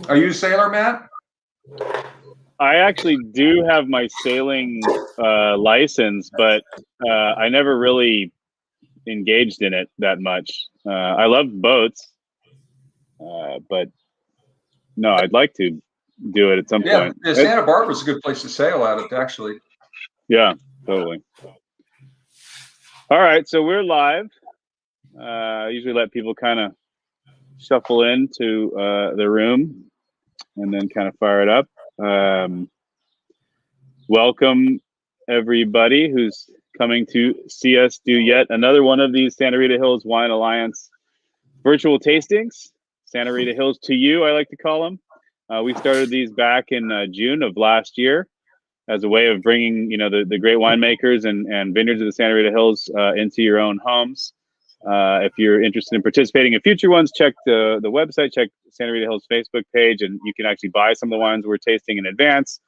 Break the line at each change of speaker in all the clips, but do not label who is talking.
Are you a sailor, Matt?
I actually do have my sailing license, but I never really engaged in it that much. I love boats, but no, I'd like to do it at some point.
Yeah, Santa Barbara's a good place to sail at it, actually.
Yeah, totally. All right, so we're live. I usually let people kind of shuffle into the room and then kind of fire it up. Welcome, everybody who's coming to see us do yet another one of these Santa Rita Hills Wine Alliance virtual tastings. Santa Rita Hills to you, I like to call them. We started these back in June of last year as a way of bringing, the great winemakers and vineyards of the Santa Rita Hills into your own homes. If you're interested in participating in future ones, check the website, check Santa Rita Hills Facebook page, and you can actually buy some of the wines we're tasting in advance.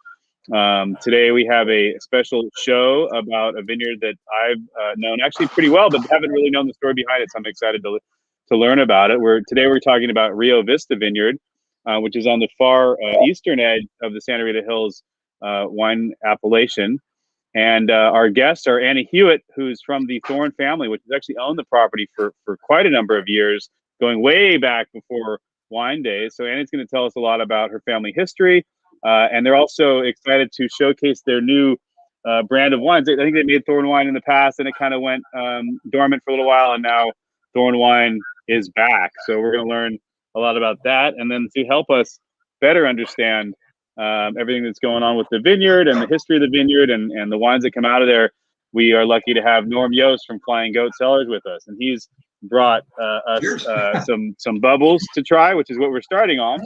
Today we have a special show about a vineyard that I've known actually pretty well, but haven't really known the story behind it. So I'm excited to learn about it. Today we're talking about Rio Vista Vineyard, which is on the far eastern edge of the Santa Rita Hills wine appellation. And our guests are Annie Hewitt, who's from the Thorne family, which has actually owned the property for quite a number of years, going way back before wine days. So Annie's going to tell us a lot about her family history. And they're also excited to showcase their new brand of wines. I think they made Thorne wine in the past, and it kind of went dormant for a little while, and now Thorne wine is back. So we're going to learn a lot about that. And then to help us better understand everything that's going on with the vineyard and the history of the vineyard and the wines that come out of there, we are lucky to have Norm Yost from Flying Goat Cellars with us. And he's brought us some bubbles to try, which is what we're starting on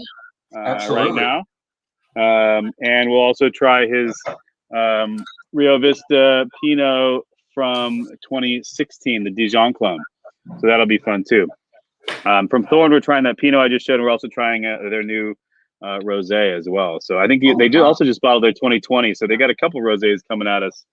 right now. And we'll also try his Rio Vista Pinot from 2016, the Dijon clone. So that'll be fun too. From Thorne, we're trying that Pinot I just showed, and we're also trying their new rosé as well. So I think they also just bottled their 2020, so they got a couple rosés coming at us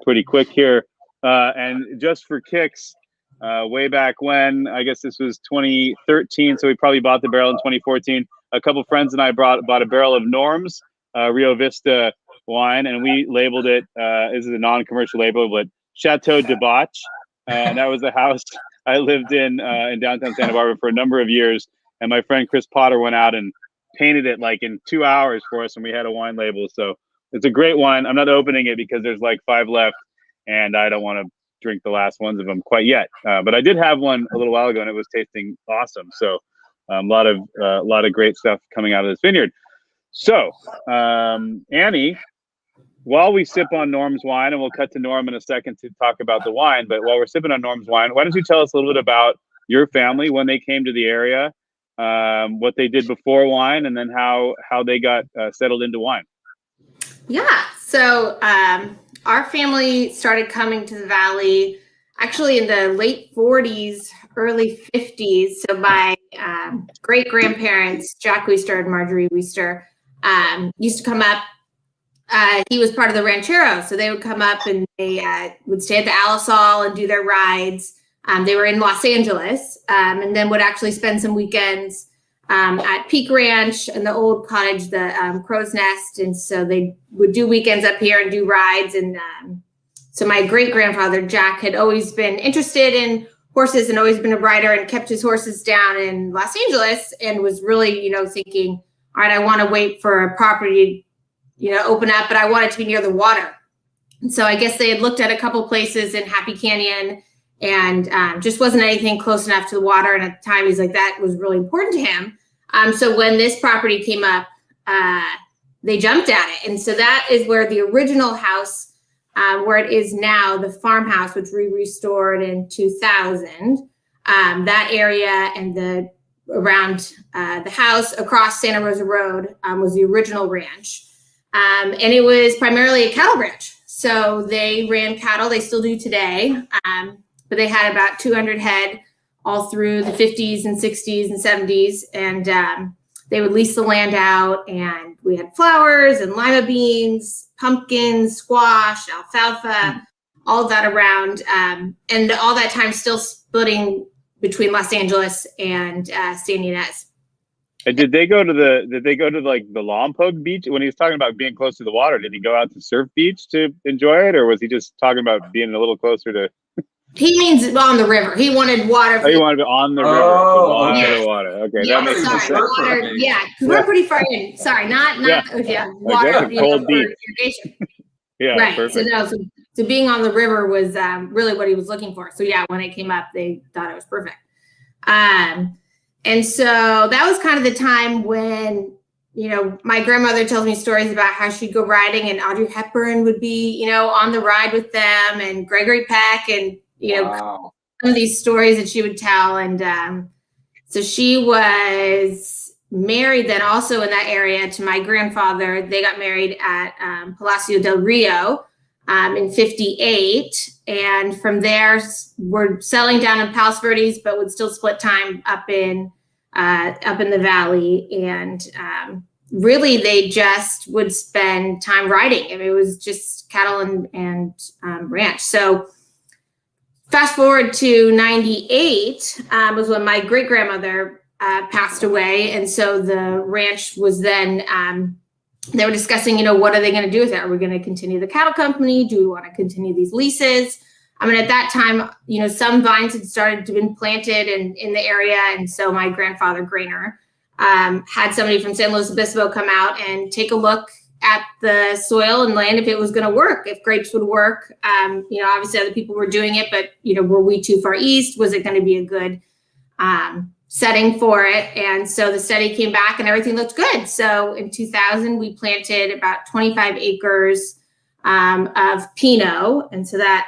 pretty quick here. And just for kicks, way back when, I guess this was 2013, so we probably bought the barrel in 2014. A couple friends and I bought a barrel of Norm's Rio Vista wine, and we labeled it, this is a non-commercial label, but Chateau de Botch. And that was the house I lived in downtown Santa Barbara for a number of years. And my friend Chris Potter went out and painted it like in 2 hours for us, and we had a wine label. So it's a great wine. I'm not opening it because there's like 5 left, and I don't want to drink the last ones of them quite yet. But I did have one a little while ago, and it was tasting awesome. So a lot of great stuff coming out of this vineyard. So Annie, while we sip on Norm's wine, and we'll cut to Norm in a second to talk about the wine, but while we're sipping on Norm's wine, why don't you tell us a little bit about your family, when they came to the area, what they did before wine, and then how they got settled into wine.
Yeah, so our family started coming to the Valley actually in the late 40s, early 50s. So my great-grandparents, Jack Weister and Marjorie Weister, used to come up. He was part of the Ranchero, so they would come up and they would stay at the Alisal and do their rides. They were in Los Angeles, and then would actually spend some weekends at Peak Ranch and the old cottage, the Crow's Nest. And so they would do weekends up here and do rides. And so my great-grandfather, Jack, had always been interested in horses and always been a rider and kept his horses down in Los Angeles, and was really, thinking, all right, I want to wait for a property, open up, but I want it to be near the water. And so I guess they had looked at a couple places in Happy Canyon, and just wasn't anything close enough to the water. And at the time, he's like, that was really important to him. So when this property came up, they jumped at it. And so that is where the original house, where it is now, the farmhouse, which we restored in 2000, that area and around the house across Santa Rosa Road was the original ranch. And it was primarily a cattle ranch. So they ran cattle, they still do today. But they had about 200 head all through the 50s and 60s and 70s. And they would lease the land out, and we had flowers and lima beans, pumpkins, squash, alfalfa, all of that around. And all that time still splitting between Los Angeles and San Ynez.
And did they go to like the Lompoc beach when he was talking about being close to the water? Did he go out to Surf Beach to enjoy it, or was he just talking about being a little closer to?
He means on the river. He wanted water.
Oh, you wanted to be on the river,
Oh,
the water. Okay,
Yeah,
that makes
sorry,
sense.
water. Yeah, 'cause we're pretty far in. Sorry, not water.
that's a cold beach.
Irrigation.
Yeah,
Right.
perfect.
So being on the river was really what he was looking for. So yeah, when it came up, they thought it was perfect. And so that was kind of the time when, my grandmother tells me stories about how she'd go riding and Audrey Hepburn would be, on the ride with them, and Gregory Peck, and,
wow.
some of these stories that she would tell. And so she was married then also in that area to my grandfather. They got married at Palacio del Rio in 58. And from there, we're selling down in Palos Verdes, but would still split time up in the valley. And really, they just would spend time riding. I mean, it was just cattle and ranch. So fast forward to 98 was when my great grandmother passed away. And so the ranch was then, they were discussing, what are they going to do with it? Are we going to continue the cattle company? Do we want to continue these leases? I mean, at that time, some vines had started to be planted in the area. And so my grandfather, Grainer, had somebody from San Luis Obispo come out and take a look at the soil and land, if it was going to work, if grapes would work. Obviously other people were doing it, but, were we too far east? Was it going to be a good setting for it? And so the study came back and everything looked good. So in 2000, we planted about 25 acres of Pinot. And so that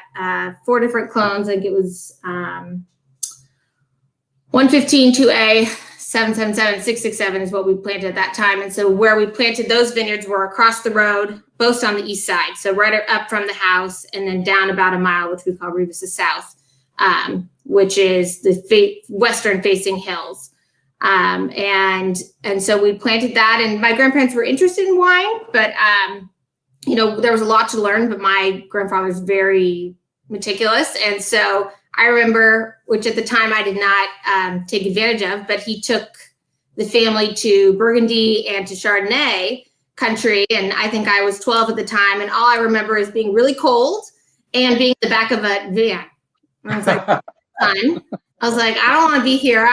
4 different clones, I think it was 115, 2A, 777, 667 is what we planted at that time. And so where we planted those vineyards were across the road, both on the east side. So right up from the house and then down about a mile, which we call Rivas South, which is the western facing hills. And so we planted that, and my grandparents were interested in wine, but, there was a lot to learn, but my grandfather's very meticulous. And so I remember, which at the time I did not take advantage of, but he took the family to Burgundy and to Chardonnay country. And I think I was 12 at the time. And all I remember is being really cold and being in the back of a van. And I was like, fun. I was like, I don't want to be here.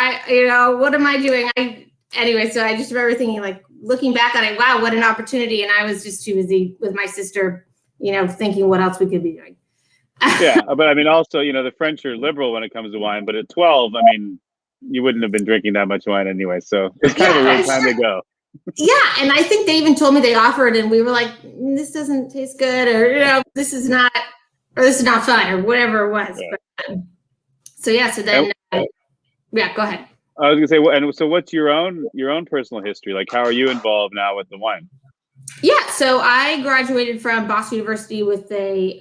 What am I doing? Anyway, so I just remember thinking, like, looking back on it, wow, what an opportunity. And I was just too busy with my sister, thinking what else we could be doing.
Yeah, but I mean, also, the French are liberal when it comes to wine, but at 12, I mean, you wouldn't have been drinking that much wine anyway. So it's kind of a weird time to go.
Yeah, and I think they even told me they offered, and we were like, this doesn't taste good, or, this is not fun, or whatever it was.
Yeah.
But, so then, yeah, go ahead.
I was gonna say, and so what's your own personal history? Like, how are you involved now with the wine?
Yeah, so I graduated from Boston University with a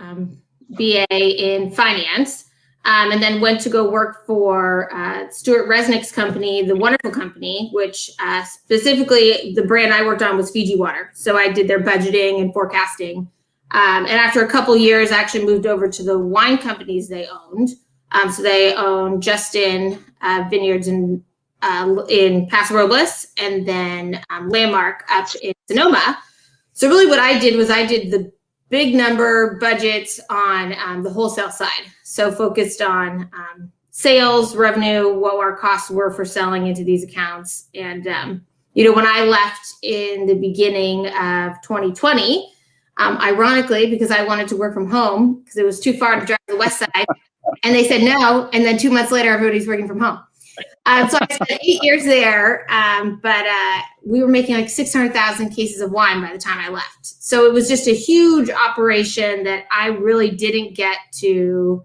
BA in finance, and then went to go work for Stuart Resnick's company, the wonderful company, which specifically the brand I worked on was Fiji Water. So I did their budgeting and forecasting. And after a couple years, I actually moved over to the wine companies they owned. So they own Justin Vineyards in Paso Robles, and then Landmark up in Sonoma. So really what I did was I did the big number budgets on the wholesale side. So focused on sales, revenue, what our costs were for selling into these accounts. And, when I left in the beginning of 2020, ironically, because I wanted to work from home because it was too far to drive to the west side, and they said no. And then 2 months later, everybody's working from home. So I spent 8 years there, but we were making like 600,000 cases of wine by the time I left. So it was just a huge operation that I really didn't get to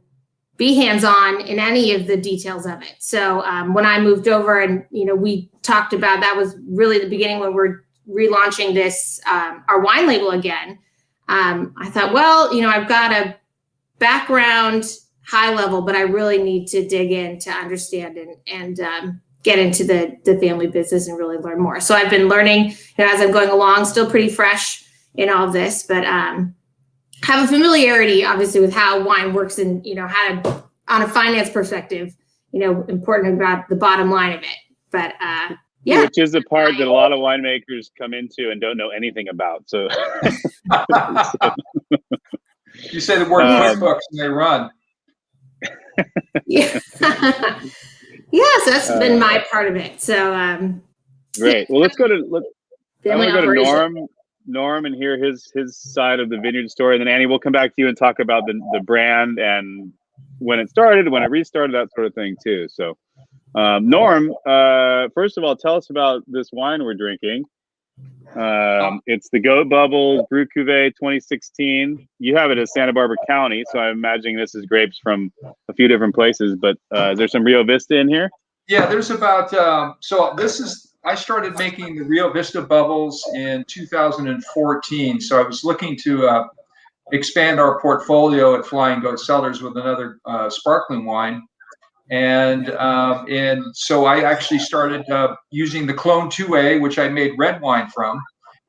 be hands-on in any of the details of it. So when I moved over and, we talked about, that was really the beginning when we're relaunching this, our wine label again. I thought, well, I've got a background high level, but I really need to dig in to understand and get into the family business and really learn more. So I've been learning as I'm going along, still pretty fresh in all of this, but have a familiarity obviously with how wine works and, how to, on a finance perspective, important about the bottom line of it. But Yeah.
Which is the part that a lot of winemakers come into and don't know anything about. So
You say the word QuickBooks and they run.
Yeah. Yeah, so that's been my part of it. So
great. Well, let's go to
family operation.
Norm and hear his side of the vineyard story, and then Annie, we'll come back to you and talk about the brand and when it started, when it restarted, that sort of thing too. So Norm, first of all, tell us about this wine we're drinking. It's the Goat Bubbles Brut Cuvée 2016. You have it as Santa Barbara County, so I'm imagining this is grapes from a few different places, but is there some Rio Vista in here?
Yeah, there's about, I started making the Rio Vista bubbles in 2014. So I was looking to expand our portfolio at Flying Goat Cellars with another sparkling wine. And so I actually started using the Clone 2A, which I made red wine from.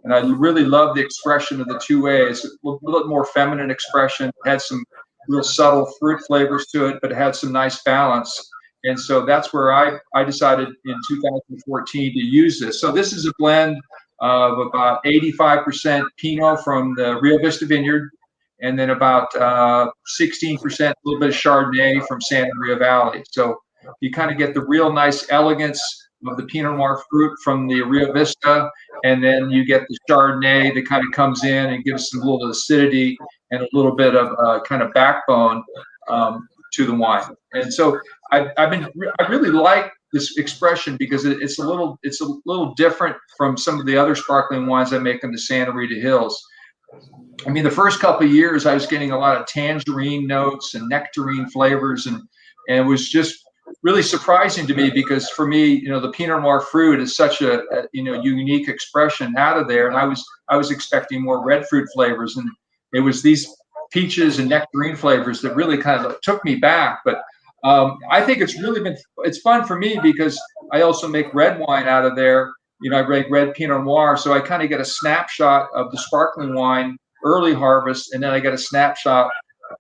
And I really love the expression of the 2A. It's a little more feminine expression. It had some real subtle fruit flavors to it, but it had some nice balance. And so that's where I decided in 2014 to use this. So this is a blend of about 85% Pinot from the Rio Vista Vineyard, and then about 16%, a little bit of Chardonnay from Santa Maria Valley. So you kind of get the real nice elegance of the Pinot Noir fruit from the Rio Vista, and then you get the Chardonnay that kind of comes in and gives some little acidity and a little bit of kind of backbone to the wine. And so I really like this expression because it's a little different from some of the other sparkling wines I make in the Santa Rita Hills. I mean, the first couple of years I was getting a lot of tangerine notes and nectarine flavors, and it was just really surprising to me because for me, the Pinot Noir fruit is such a unique expression out of there, and I was expecting more red fruit flavors, and it was these peaches and nectarine flavors that really kind of took me back. But I think it's fun for me because I also make red wine out of there. I make red Pinot Noir, so I kind of get a snapshot of the sparkling wine early harvest, and then I get a snapshot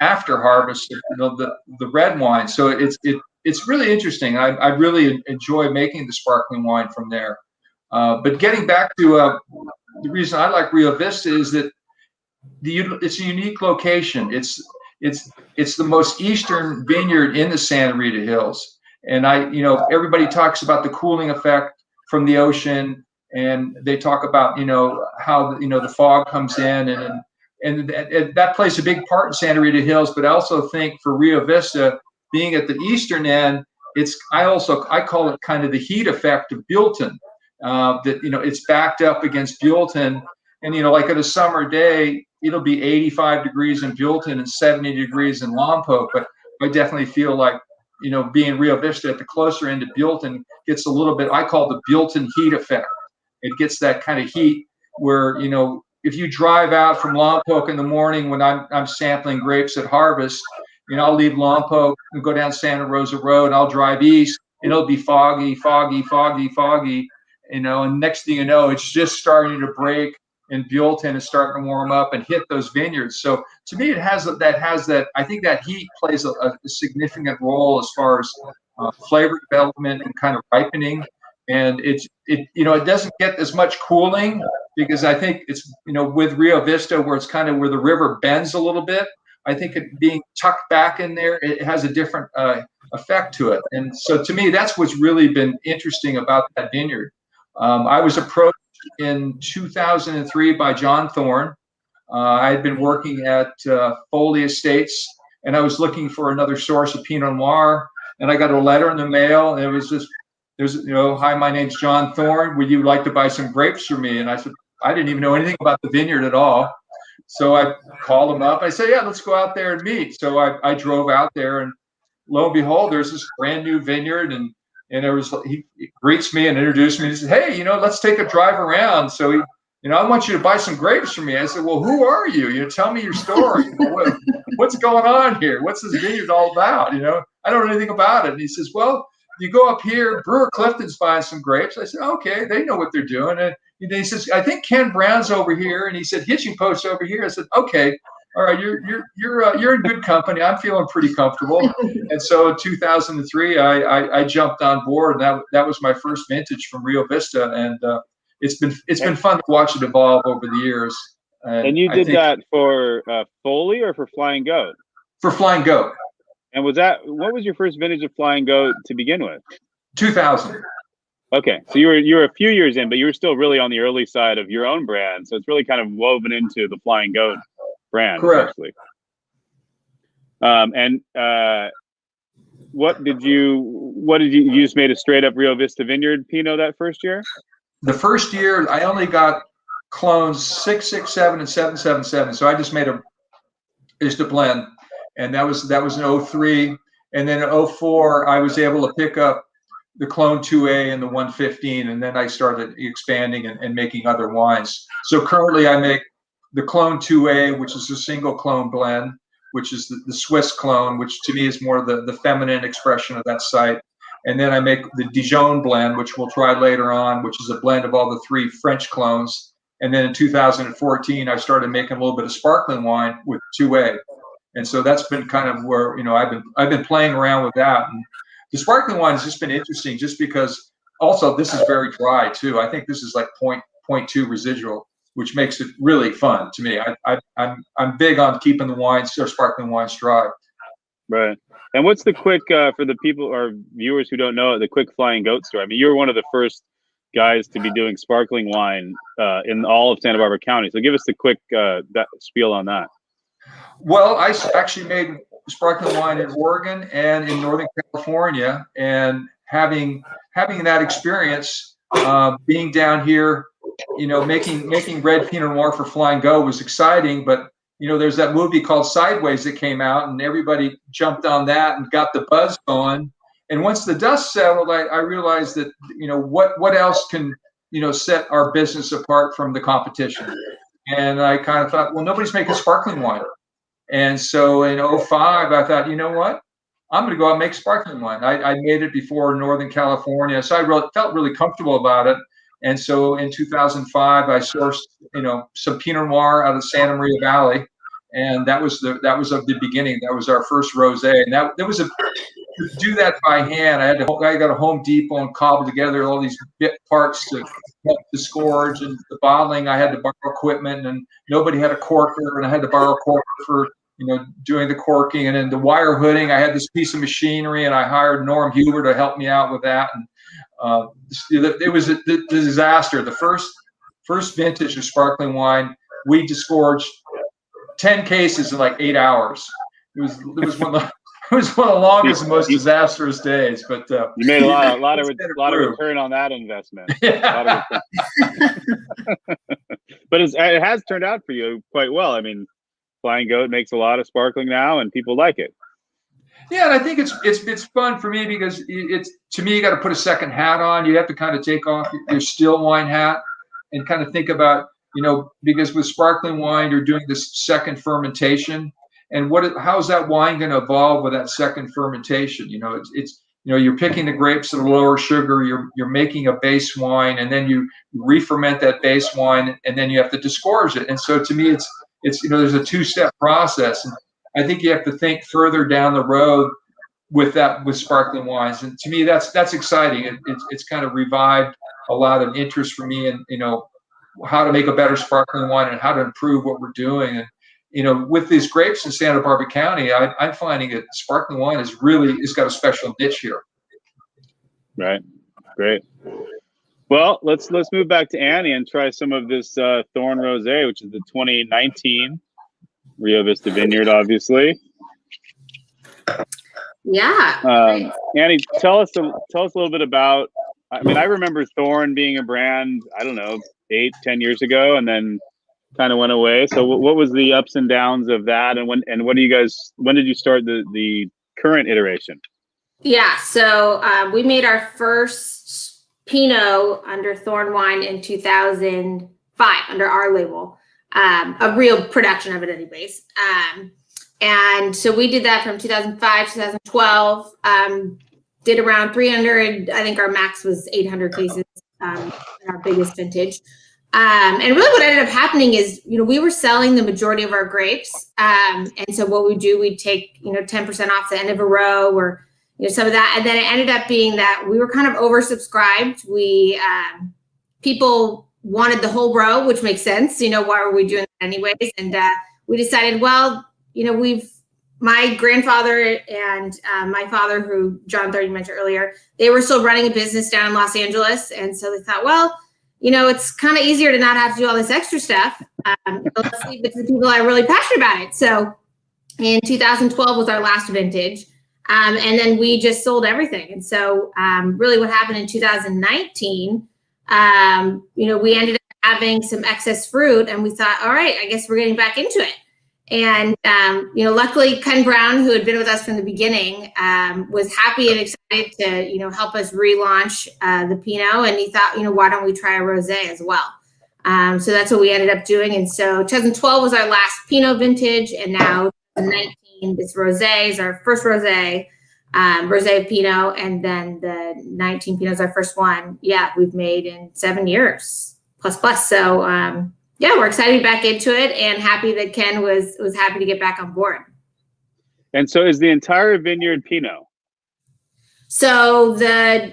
after harvest of the red wine. So it's really interesting. I really enjoy making the sparkling wine from there. But getting back to the reason I like Rio Vista is that it's a unique location. It's the most eastern vineyard in the Santa Rita Hills, and everybody talks about the cooling effect from the ocean, and they talk about how the fog comes in, and that plays a big part in Santa Rita Hills. But I also think for Rio Vista, being at the eastern end, I call it kind of the heat effect of Buellton. It's backed up against Buellton, and like at a summer day, it'll be 85 degrees in Buellton and 70 degrees in Lompoc. But I definitely feel like being Rio Vista at the closer end of Buellton gets a little bit. I call the Buellton heat effect. It gets that kind of heat where if you drive out from Lompoc in the morning when I'm sampling grapes at harvest, I'll leave Lompoc and go down Santa Rosa Road, and I'll drive east, and it'll be foggy, and next thing you know, it's just starting to break, and Buellton is starting to warm up and hit those vineyards. So to me, I think that heat plays a significant role as far as flavor development and kind of ripening. And it doesn't get as much cooling because I think it's, with Rio Vista, where it's kind of where the river bends a little bit, I think it being tucked back in there, it has a different effect to it. And so to me, that's what's really been interesting about that vineyard. I was approached in 2003 by John Thorne. I had been working at Foley Estates, and I was looking for another source of Pinot Noir, and I got a letter in the mail, and it was just, hi, my name's John Thorne. Would you like to buy some grapes for me? And I said, I didn't even know anything about the vineyard at all. So I called him up. I said, yeah, let's go out there and meet. So I drove out there, and lo and behold, there's this brand new vineyard, and he greets me and introduced me. He said, hey, let's take a drive around. So I want you to buy some grapes from me. I said, well, who are you? Tell me your story. What's going on here? What's this vineyard all about? I don't know anything about it. And he says, well, you go up here, Brewer Clifton's buying some grapes. I said, okay, they know what they're doing. And he says, I think Ken Brown's over here. And he said, Hitching Post's over here. I said, okay. all right, you're in good company. I'm feeling pretty comfortable. And so in 2003, I jumped on board, and that was my first vintage from Rio Vista, and it's been fun to watch it evolve over the years.
And you did that for Foley or for Flying Goat?
For Flying Goat.
And what was your first vintage of Flying Goat to begin with?
2000.
Okay, so you were a few years in, but you were still really on the early side of your own brand. So it's really kind of woven into the Flying Goat brand.
Correct.
Essentially. What did you just made a straight up Rio Vista Vineyard Pinot that first year? The
first year I only got clones 667 and 777. So I just made a blend, and that was in 03. And then in 04, I was able to pick up the clone 2A and the 115, and then I started expanding and making other wines. So currently I make the clone 2A, which is a single clone blend, which is the Swiss clone, which to me is more the feminine expression of that site. And then I make the Dijon blend, which we'll try later on, which is a blend of all the 3 French clones. And then in 2014, I started making a little bit of sparkling wine with 2A. And so that's been kind of where, I've been playing around with that. And the sparkling wine has just been interesting just because also this is very dry too. I think this is like 0.2 residual, which makes it really fun to me. I'm big on keeping the wines or sparkling wines dry.
Right. And what's the quick, for the people or viewers who don't know it, the quick Flying Goat story? I mean, you were one of the first guys to be doing sparkling wine in all of Santa Barbara County. So give us the quick spiel on that.
Well, I actually made sparkling wine in Oregon and in Northern California, and having that experience, being down here, making red Pinot Noir for Flying Goat was exciting. But there's that movie called Sideways that came out, and everybody jumped on that and got the buzz going. And once the dust settled, I realized that what else can set our business apart from the competition. And I kind of thought, well, nobody's making sparkling wine. And so in 05, I thought, you know what? I'm going to go out and make sparkling wine. I made it before in Northern California, so I felt really comfortable about it. And so in 2005, I sourced, some Pinot Noir out of Santa Maria Valley, and that was of the beginning. That was our first rosé, and that was to do that by hand. I got a Home Depot and cobbled together all these bit parts to help disgorge, and the bottling. I had to borrow equipment, and nobody had a corker, and I had to borrow a corker for doing the corking. And then the wire hooding, I had this piece of machinery, and I hired Norm Huber to help me out with that. And it was a disaster. The first vintage of sparkling wine, we disgorged 10 cases in like 8 hours. It was one of the longest and most disastrous days. But
you made a lot of return on that investment.
Yeah.
But it has turned out for you quite well. I mean, Flying Goat makes a lot of sparkling now, and people like it.
Yeah, and I think it's fun for me because to me, you got to put a second hat on. You have to kind of take off your still wine hat and kind of think about, because with sparkling wine, you're doing this second fermentation, and how's that wine going to evolve with that second fermentation? You're picking the grapes at a lower sugar. You're making a base wine, and then you re-ferment that base wine, and then you have to disgorge it. And so to me, it's there's a 2-step process, and I think you have to think further down the road with sparkling wines. And to me, that's exciting. It's kind of revived a lot of interest for me in how to make a better sparkling wine and how to improve what we're doing. And with these grapes in Santa Barbara County, I'm finding that sparkling wine is got a special niche here.
Right. Great. Well, let's move back to Annie and try some of this Thorne Rosé, which is the 2019 Rio Vista Vineyard, obviously.
Yeah.
Annie, tell us a little bit about. I mean, I remember Thorne being a brand, I don't know, 8-10 years ago, and then kind of went away. So, what was the ups and downs of that, and when did you start the current iteration?
Yeah. So we made our first Pinot under Thorne Wine in 2005 under our label, a real production of it anyways. And so we did that from 2005, 2012, did around 300. I think our max was 800 cases in our biggest vintage. And really what ended up happening is, we were selling the majority of our grapes. And so what we do, we'd take, 10% off the end of a row or, some of that. And then it ended up being that we were kind of oversubscribed. People wanted the whole row, which makes sense. Why were we doing that anyways? And we decided, well, my grandfather and my father, who John Thorne mentioned earlier, they were still running a business down in Los Angeles. And so they thought, well, it's kind of easier to not have to do all this extra stuff. Let's leave it to the people that are really passionate about it. So in 2012 was our last vintage. And then we just sold everything. And so really what happened in 2019, we ended up having some excess fruit and we thought, all right, I guess we're getting back into it. And, luckily Ken Brown, who had been with us from the beginning, was happy and excited to, help us relaunch the Pinot. And he thought, why don't we try a rosé as well? So that's what we ended up doing. And so 2012 was our last Pinot vintage. And now 2019, this rosé is our first rosé Pinot. And then the 19 Pinot is our first one. Yeah, we've made in 7 years plus. So, yeah, we're excited to be back into it and happy that Ken was happy to get back on board.
And so is the entire vineyard Pinot? So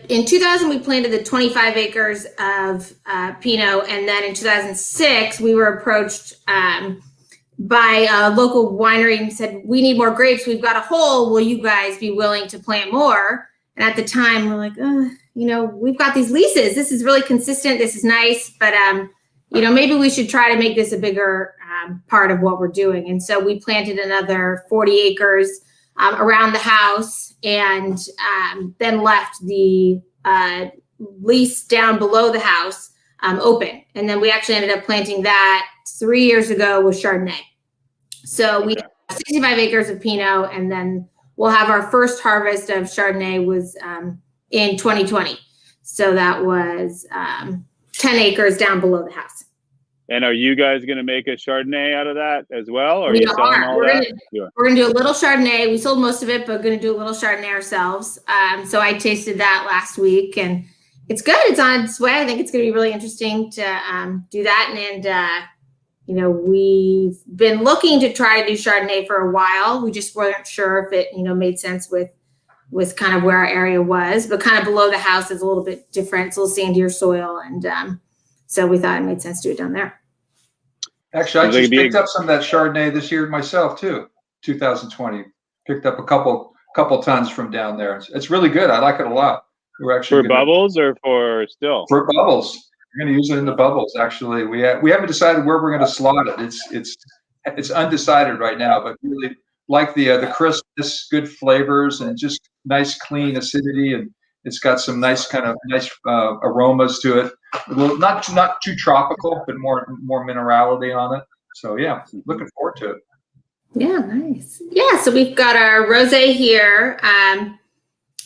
in 2000, we planted the 25 acres of Pinot. And then in 2006, we were approached by a local winery and said, we need more grapes. We've got a hole. Will you guys be willing to plant more? And at the time, we're like, we've got these leases. This is really consistent. This is nice. But maybe we should try to make this a bigger part of what we're doing. And so we planted another 40 acres around the house and then left the lease down below the house open. And then we actually ended up planting that 3 years ago with Chardonnay. So we have 65 acres of Pinot, and then we'll have our first harvest of Chardonnay was in 2020. So that was 10 acres down below the house.
And are you guys going to make a Chardonnay out of that as well? Or are
we
you selling all that?
We're going to do a little Chardonnay. We sold most of it, but going to do a little Chardonnay ourselves. So I tasted that last week and it's good. It's on its way. I think it's going to be really interesting to do that. And we've been looking to try to do Chardonnay for a while. We just weren't sure if it, made sense with kind of where our area was, but kind of below the house is a little bit different. It's a little sandier soil. And so we thought it made sense to do it down there.
Actually, I just picked up some of that Chardonnay this year myself too. 2020, picked up a couple tons from down there. It's really good. I like it a lot. We're actually
for bubbles or for still?
For bubbles. We're going to use it in the bubbles. Actually, we haven't decided where we're going to slot it. It's undecided right now, but really like the crispness, good flavors, and just nice clean acidity, and it's got some nice aromas to it. Well, not too tropical, but more minerality on it. So yeah, looking forward to it.
Yeah, nice. Yeah, so we've got our rosé here.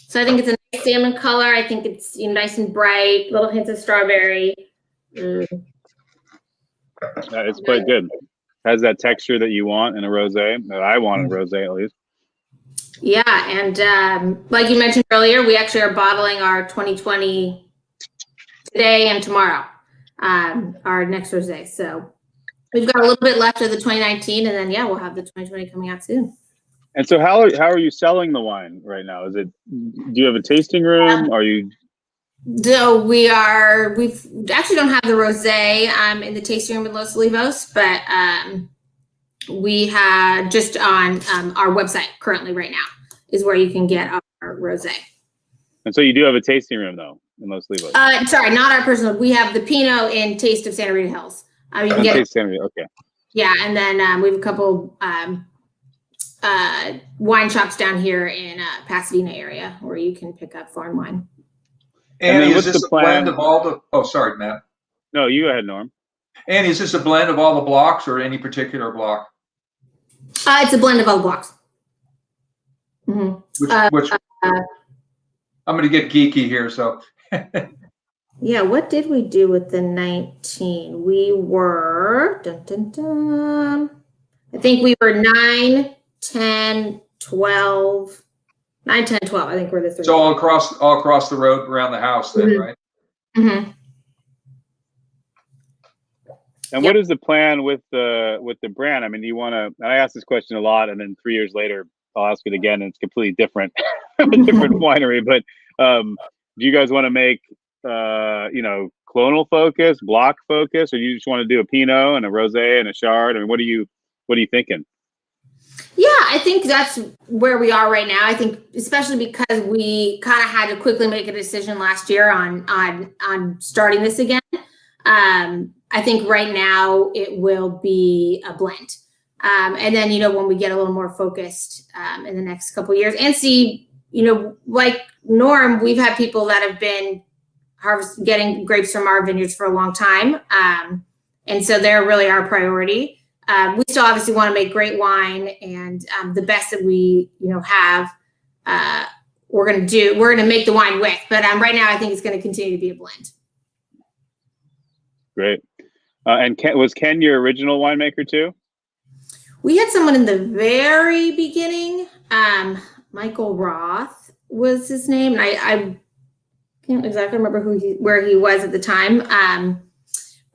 So I think it's a nice salmon color. I think it's nice and bright, little hints of strawberry.
Yeah, it's quite good. Has that texture that you want in a rosé, that I want in a rosé at least.
Yeah, and like you mentioned earlier, we actually are bottling our 2020 today and tomorrow, our next rosé. So we've got a little bit left of the 2019, and then we'll have the 2020 coming out soon.
And so, how are you selling the wine right now? Do you have a tasting room? Are you?
So we actually don't have the rosé in the tasting room in Los Olivos, but we have just on our website currently right now is where you can get our rosé.
And so you do have a tasting room though in Los Olivos.
Sorry, not our personal. We have the Pinot in Taste of Santa Rita Hills. You can get
Taste Santa Rita, okay.
Yeah, and then we have a couple wine shops down here in Pasadena area where you can pick up Thorne wine.
And is this a blend of all the? Oh, sorry, Matt.
No, you go ahead, Norm.
And is this a blend of all the blocks or any particular block?
It's a blend of all the blocks. Mm-hmm.
Which I'm going to get geeky here. So.
Yeah, what did we do with the 19? We were, I think we were 9, 10, 12. 9, 10, 12. I think we're the three.
So all across the road around the house then, right?
Mm-hmm.
And what is the plan with the brand? I mean, do you want to? I ask this question a lot, and then 3 years later, I'll ask it again, and it's completely different, a different winery. But do you guys want to make clonal focus, block focus, or you just want to do a Pinot and a Rosé and a Chard? I mean, what are you thinking?
Yeah, I think that's where we are right now. I think especially because we kind of had to quickly make a decision last year on starting this again. I think right now it will be a blend. And then, when we get a little more focused in the next couple of years and see, like Norm, we've had people that have been getting grapes from our vineyards for a long time. And so they're really our priority. We still obviously want to make great wine, and the best that we, have, we're going to make the wine with. But right now, I think it's going to continue to be a blend.
Great. And was Ken your original winemaker too?
We had someone in the very beginning. Michael Roth was his name. And I can't exactly remember where he was at the time.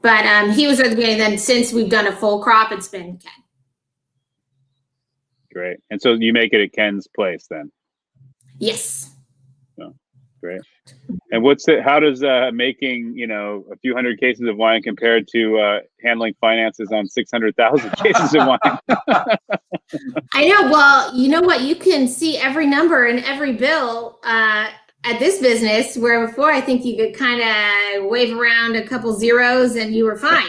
But he was at the beginning. Then since we've done a full crop, it's been Ken.
Great. And so you make it at Ken's place then?
Yes.
Oh, great. And how does making, a few hundred cases of wine compared to handling finances on 600,000 cases of wine?
I know. Well, you know what? You can see every number and every bill at this business, where before I think you could kind of wave around a couple zeros and you were fine.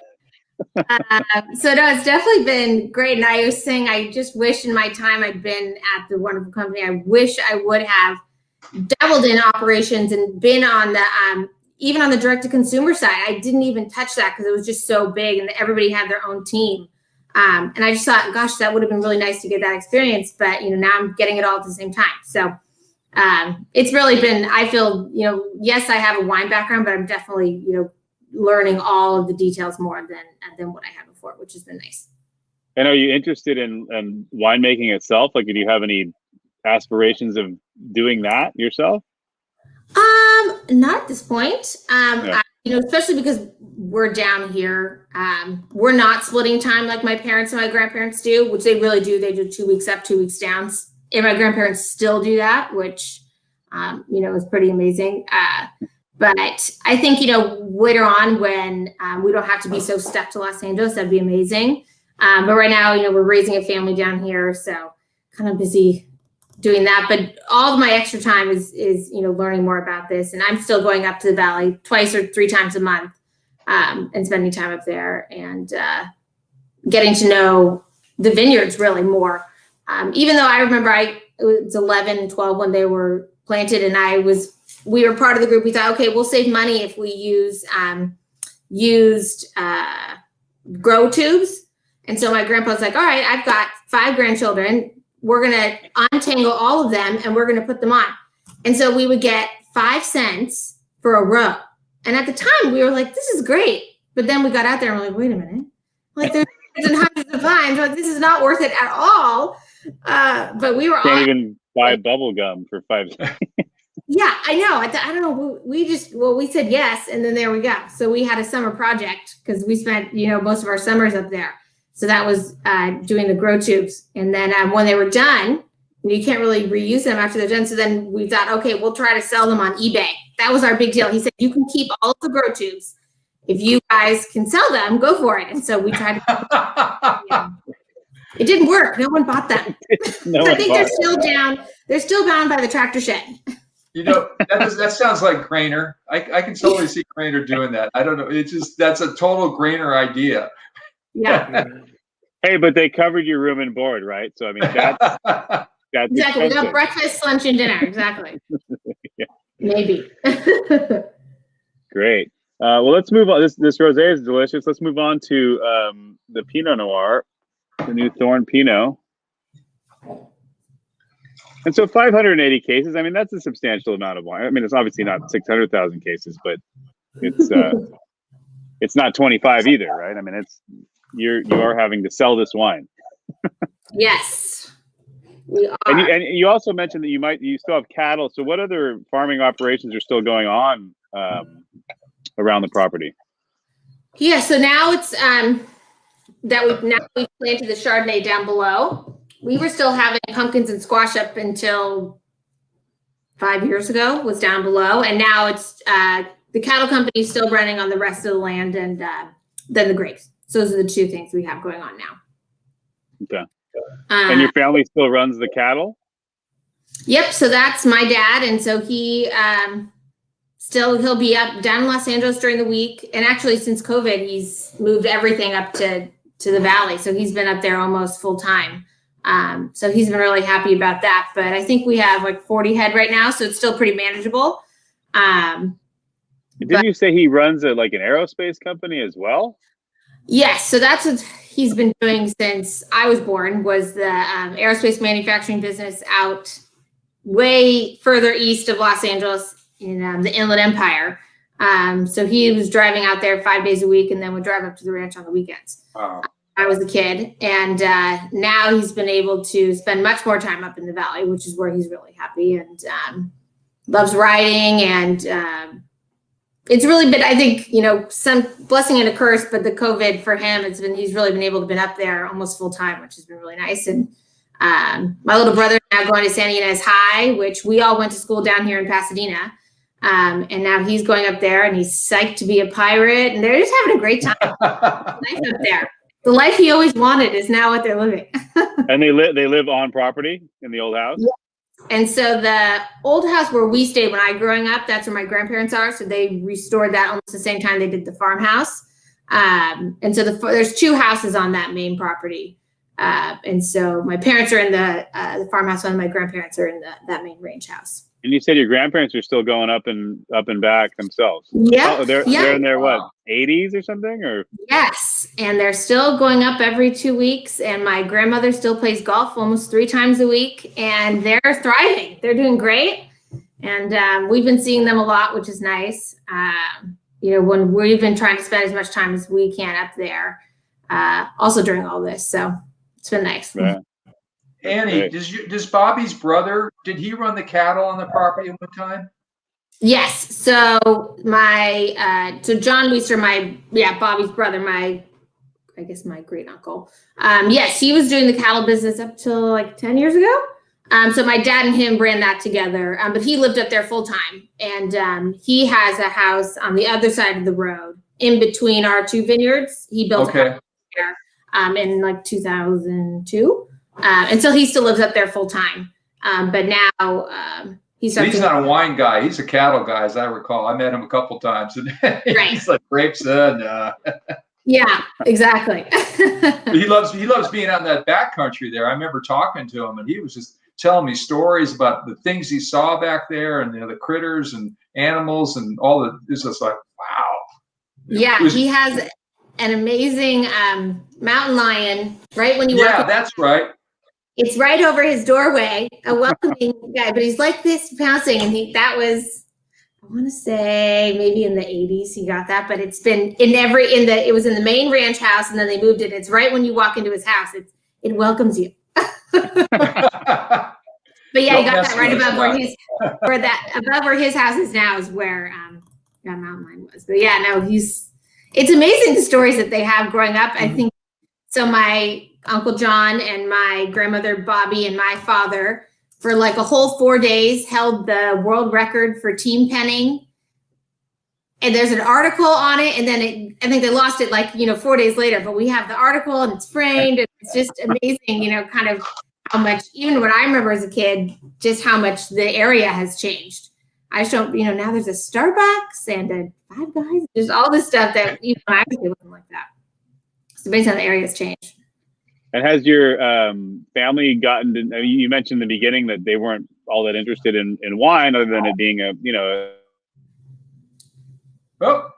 So no, it's definitely been great. And I was saying, I just wish in my time I'd been at the wonderful company. I wish I would have dabbled in operations and been on the even on the direct to consumer side. I didn't even touch that because it was just so big and everybody had their own team. And I just thought, gosh, that would have been really nice to get that experience. But now I'm getting it all at the same time. So it's really been, I feel, yes, I have a wine background, but I'm definitely, learning all of the details more than what I had before, which has been nice.
And are you interested in winemaking itself? Like, do you have any aspirations of doing that yourself?
Not at this point.
Yeah.
Especially because we're down here. We're not splitting time like my parents and my grandparents do, which they really do. They do 2 weeks up, 2 weeks down. And my grandparents still do that, which, is pretty amazing. But I think, later on when we don't have to be so stuck to Los Angeles, that'd be amazing. But right now, we're raising a family down here, so kind of busy doing that. But all of my extra time is learning more about this. And I'm still going up to the Valley 2 or 3 times a month and spending time up there and getting to know the vineyards really more. Even though I remember it was 11 and 12 when they were planted, and we were part of the group. We thought, okay, we'll save money if we used grow tubes. And so my grandpa was like, all right, I've got 5 grandchildren. We're going to untangle all of them and we're going to put them on. And so we would get 5 cents for a row. And at the time we were like, this is great. But then we got out there and we're like, wait a minute. Like there's hundreds of vines. Like, this is not worth it at all. But we were
can't even buy bubble gum for 5 cents.
Yeah, I know. I don't know. We said yes. And then there we go. So we had a summer project because we spent, most of our summers up there. So that was doing the grow tubes. And then when they were done, you can't really reuse them after they're done. So then we thought, okay, we'll try to sell them on eBay. That was our big deal. He said, you can keep all of the grow tubes. If you guys can sell them, go for it. And so we tried to. It didn't work. No one bought them. I think they're still down. They're still bound by the tractor shed.
That sounds like Grainer. I can totally see Grainer doing that. I don't know. That's a total Grainer idea.
Yeah.
Hey, but they covered your room and board, right? So I mean, that's
exactly. We got breakfast, lunch, and dinner. Exactly.
Yeah.
Maybe.
Great. Well, let's move on. This rosé is delicious. Let's move on to the Pinot Noir, the new Thorne Pinot. And so 580 cases, I mean, that's a substantial amount of wine. I mean, it's obviously not 600,000 cases, but it's not 25 either, right? I mean, you are having to sell this wine.
Yes, we are.
And you also mentioned that you still have cattle. So what other farming operations are still going on around the property?
Yeah, so now it's we've planted the Chardonnay down below. We were still having pumpkins and squash up until 5 years ago, was down below, and now it's the cattle company is still running on the rest of the land, and then the grapes. So those are the two things we have going on now.
Okay. And your family still runs the cattle?
Yep. So that's my dad, and so he'll be up down in Los Angeles during the week, and actually since COVID, he's moved everything up to the valley. So he's been up there almost full time. So he's been really happy about that. But I think we have like 40 head right now, so it's still pretty manageable.
Didn't you say he runs like an aerospace company as well?
Yes, so that's what he's been doing since I was born, was the aerospace manufacturing business out way further east of Los Angeles in the Inland Empire. So he was driving out there 5 days a week and then would drive up to the ranch on the weekends.
Wow.
I was a kid, and now he's been able to spend much more time up in the valley, which is where he's really happy, and loves riding, and it's really been, I think, some blessing and a curse, but the COVID for him, he's really been able to been up there almost full time, which has been really nice. And my little brother is now going to Santa Ynez High, which we all went to school down here in Pasadena. And now he's going up there, and he's psyched to be a pirate, and they're just having a great time. Life up there. The life he always wanted is now what they're living.
And they live on property in the old house?
Yeah. And so the old house where we stayed when I was growing up, that's where my grandparents are. So they restored that almost the same time they did the farmhouse. And so there's two houses on that main property. And so my parents are in the farmhouse, and my grandparents are in that main ranch house.
And you said your grandparents are still going up and back themselves.
Yeah.
They're in their what, 80s or something, or?
Yes, and they're still going up every 2 weeks. And my grandmother still plays golf almost 3 times a week, and they're thriving. They're doing great, and we've been seeing them a lot, which is nice. When we've been trying to spend as much time as we can up there, also during all this. So it's been nice.
Yeah.
Annie,
Right.
does Bobby's brother, did he run the cattle on the property at one time?
Yes. So so John Weister, Bobby's brother, I guess my great uncle. Yes, he was doing the cattle business up till like 10 years ago. So my dad and him ran that together, but he lived up there full time, and he has a house on the other side of the road in between our two vineyards. He built a house there in like 2002. And so he still lives up there full time. But now he's
not a wine guy. He's a cattle guy, as I recall. I met him a couple times, and
right.
He's like grapes and
yeah, exactly.
he loves being out in that back country there. I remember talking to him, and he was just telling me stories about the things he saw back there, and the critters and animals and all the. It's just like, wow.
Yeah, he has an amazing mountain lion right when you walk.
Yeah, that's right.
It's right over his doorway, a welcoming guy, but he's like this pouncing, and that was, I want to say maybe in the 80s he got that, but it's been it was in the main ranch house, and then they moved it. It's right when you walk into his house. It welcomes you. But yeah, he got that right above above where his house is now is where that mountain lion was. But yeah, no, it's amazing the stories that they have growing up. I think so. My Uncle John and my grandmother Bobby and my father, for like a whole 4 days, held the world record for team penning. And there's an article on it, and then I think they lost it 4 days later. But we have the article, and it's framed, and it's just amazing, kind of how much, even what I remember as a kid, just how much the area has changed. I just don't, now there's a Starbucks and a Five Guys. There's all this stuff that when I was looking like that. So based on the area's changed.
And has your family gotten to, you mentioned in the beginning that they weren't all that interested in wine, other than it being
Oh,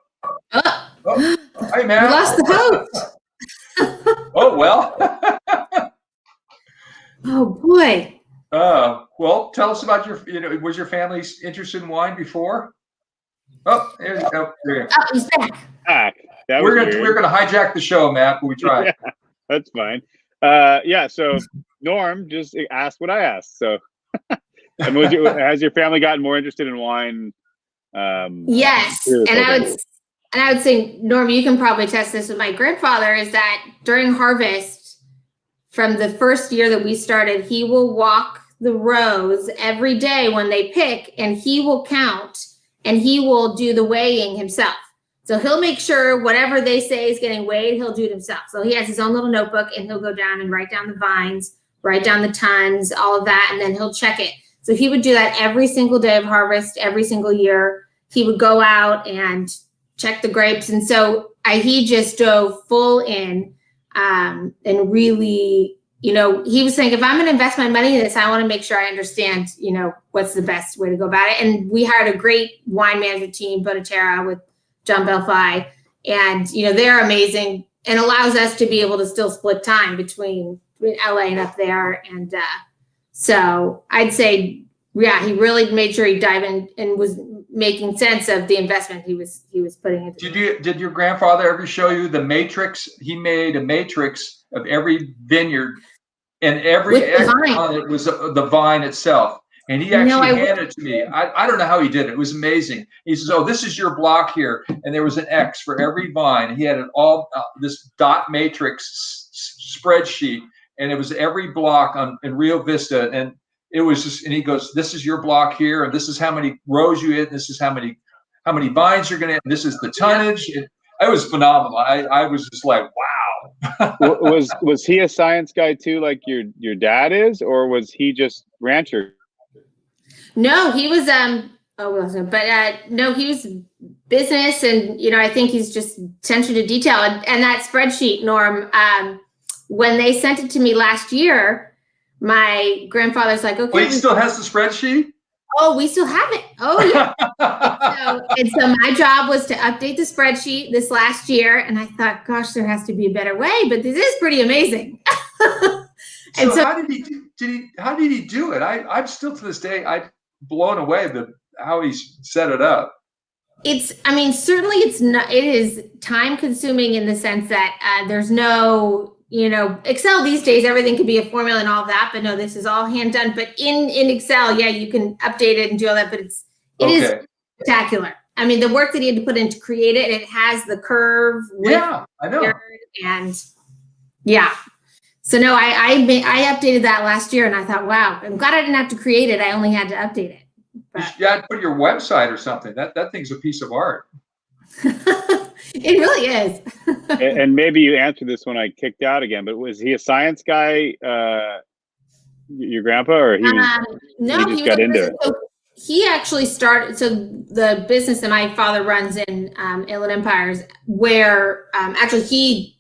hey, man.
We lost the host.
Oh, well.
Oh, boy.
Well, tell us about was your family interested in wine before? Oh, there you go.
Oh, he's back.
We're gonna hijack the show, Matt, but we tried.
Yeah, that's fine. So Norm just asked what I asked. So has your family gotten more interested in wine?
Yes. And And I would say, Norm, you can probably test this with my grandfather, is that during harvest, from the first year that we started, he will walk the rows every day when they pick, and he will count, and he will do the weighing himself. So he'll make sure whatever they say is getting weighed, he'll do it himself. So he has his own little notebook, and he'll go down and write down the vines, write down the tons, all of that, and then he'll check it. So he would do that every single day of harvest, every single year. He would go out and check the grapes. And so he just dove full in and really, he was saying, if I'm going to invest my money in this, I want to make sure I understand, what's the best way to go about it. And we hired a great wine management team, Bonaterra, with John Belfi. And, they're amazing and allows us to be able to still split time between LA and up there. And so I'd say, yeah, he really made sure he dived in and was making sense of the investment he was putting into.
Did your grandfather ever show you the matrix? He made a matrix of every vineyard, and every X on it was the vine itself. And he actually handed it to me. I don't know how he did it. It was amazing. He says, "Oh, this is your block here," and there was an X for every vine. He had it all this dot matrix spreadsheet, and it was every block in Rio Vista, and it was just, and he goes, "This is your block here, and this is how many rows you hit, and this is how many vines you're gonna hit, and this is the tonnage." It was phenomenal. I was just like, wow.
was he a science guy too, like your dad is, or was he just rancher?
No, he was no, he was business, and I think he's just attention to detail. And that spreadsheet, Norm, when they sent it to me last year, my grandfather's like, "Okay."
Well, he still has the spreadsheet?
Oh, we still have it. Oh, yeah. So my job was to update the spreadsheet this last year, and I thought, gosh, there has to be a better way, but this is pretty amazing.
And so how did he do it? I'm still to this day, I'm blown away by how he set it up.
Certainly it is time consuming in the sense that there's no, Excel these days, everything can be a formula and all of that, but no, this is all hand done. But in Excel, yeah, you can update it and do all that, but it is spectacular. The work that he had to put in to create it, it has the curve.
Yeah, I know.
And yeah. So no, I updated that last year, and I thought, wow, I'm glad I didn't have to create it. I only had to update it.
You had to put your website or something. That thing's a piece of art.
It really is.
And maybe you answered this when I kicked out again, but was he a science guy, your grandpa, or he just got into it?
So he actually started, so the business that my father runs in Inland Empires, where actually he